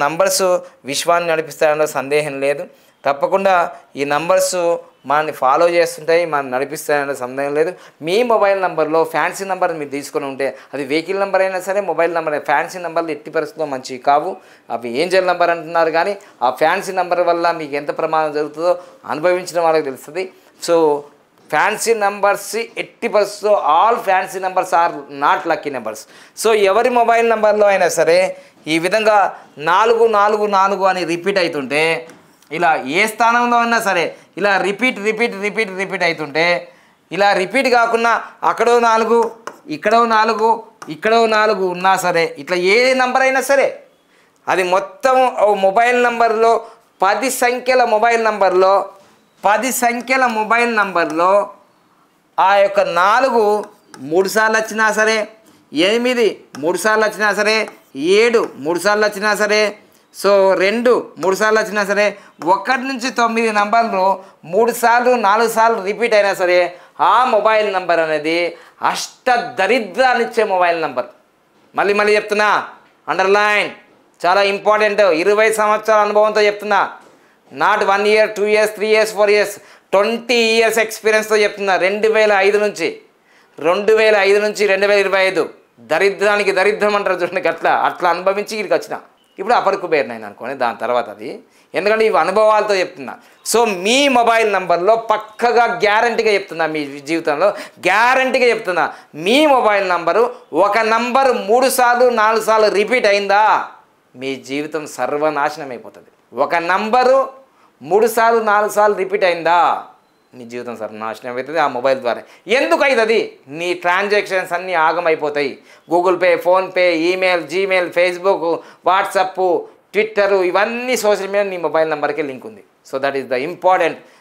Numbers విశ్వాన్ని నడిపిస్తాయన్న సందేహం లేదు. తప్పకుండా ఈ నంబర్స్ మనల్ని ఫాలో చేస్తుంటాయి, మనం నడిపిస్తాయన్న సందేహం లేదు. మీ మొబైల్ నెంబర్లో ఫ్యాన్సీ నెంబర్ మీరు తీసుకొని ఉంటే, అది వెహికల్ నెంబర్ అయినా సరే, మొబైల్ నెంబర్, ఫ్యాన్సీ నెంబర్లు ఎట్టి పరిస్థితుల్లో మంచివి కావు. అవి ఏంజల్ నెంబర్ అంటున్నారు, కానీ ఆ ఫ్యాన్సీ నెంబర్ వల్ల మీకు ఎంత ప్రమాదం జరుగుతుందో అనుభవించిన వాళ్ళకి తెలుస్తుంది. సో ఫ్యాన్సీ నెంబర్స్ ఎట్టి పరిస్థితుల్లో, all fancy numbers are not lucky numbers. So ఎవరి మొబైల్ నెంబర్లో అయినా సరే ఈ విధంగా 444 అని రిపీట్ అవుతుంటే, ఇలా ఏ స్థానంలో అయినా సరే ఇలా రిపీట్ అవుతుంటే, ఇలా రిపీట్ కాకుండా అక్కడో 4, ఇక్కడో 4, ఇక్కడో 4 ఉన్నా సరే, ఇట్లా ఏ నెంబర్ అయినా సరే అది మొత్తం మొబైల్ నెంబర్లో 10 సంఖ్యల మొబైల్ నంబర్లో ఆ యొక్క 4 3 సార్లు వచ్చినా సరే, 8 3 సార్లు వచ్చినా సరే, 7 3 సార్లు వచ్చినా సరే, సో 2 3 సార్లు వచ్చినా సరే, 1 నుంచి 9 నంబర్లు 3 సార్లు 4 సార్లు రిపీట్ అయినా సరే, ఆ మొబైల్ నంబర్ అనేది అష్టదరిద్రాన్నిచ్చే మొబైల్ నంబర్. మళ్ళీ చెప్తున్నా, అండర్లైన్, చాలా ఇంపార్టెంట్. 20 సంవత్సరాల అనుభవంతో చెప్తున్నా, not 1 year 2 years 3 years 4 years, 20 years ఎక్స్పీరియన్స్తో చెప్తున్నా. 2005 నుంచి 2025 దరిద్రానికి దరిద్రం అంటారు చూడండి, అట్లా అనుభవించి ఇక్కడికి వచ్చిన. ఇప్పుడు అపరకు బేర్నైనా అనుకోండి, దాని తర్వాత అది, ఎందుకంటే ఇవి అనుభవాలతో చెప్తున్నా. సో మీ మొబైల్ నెంబర్లో పక్కగా గ్యారంటీగా చెప్తున్నా, మీ జీవితంలో గ్యారంటీగా చెప్తున్నా, మీ మొబైల్ నంబరు ఒక నంబరు 3 సార్లు 4 సార్లు రిపీట్ అయిందా, మీ జీవితం సర్వనాశనం అయిపోతుంది. ఒక నంబరు 3 సార్లు 4 సార్లు రిపీట్ అయిందా, నీ జీవితం సర్వనాశనం అవుతుంది ఆ మొబైల్ ద్వారా. ఎందుకు అవుతుంది? నీ ట్రాన్సాక్షన్స్ అన్నీ ఆగమైపోతాయి. Google Pay, PhonePe, email, Gmail, Facebook, WhatsApp, Twitter, ఇవన్నీ సోషల్ మీడియా నీ మొబైల్ నెంబర్కే లింక్ ఉంది. So that is the important.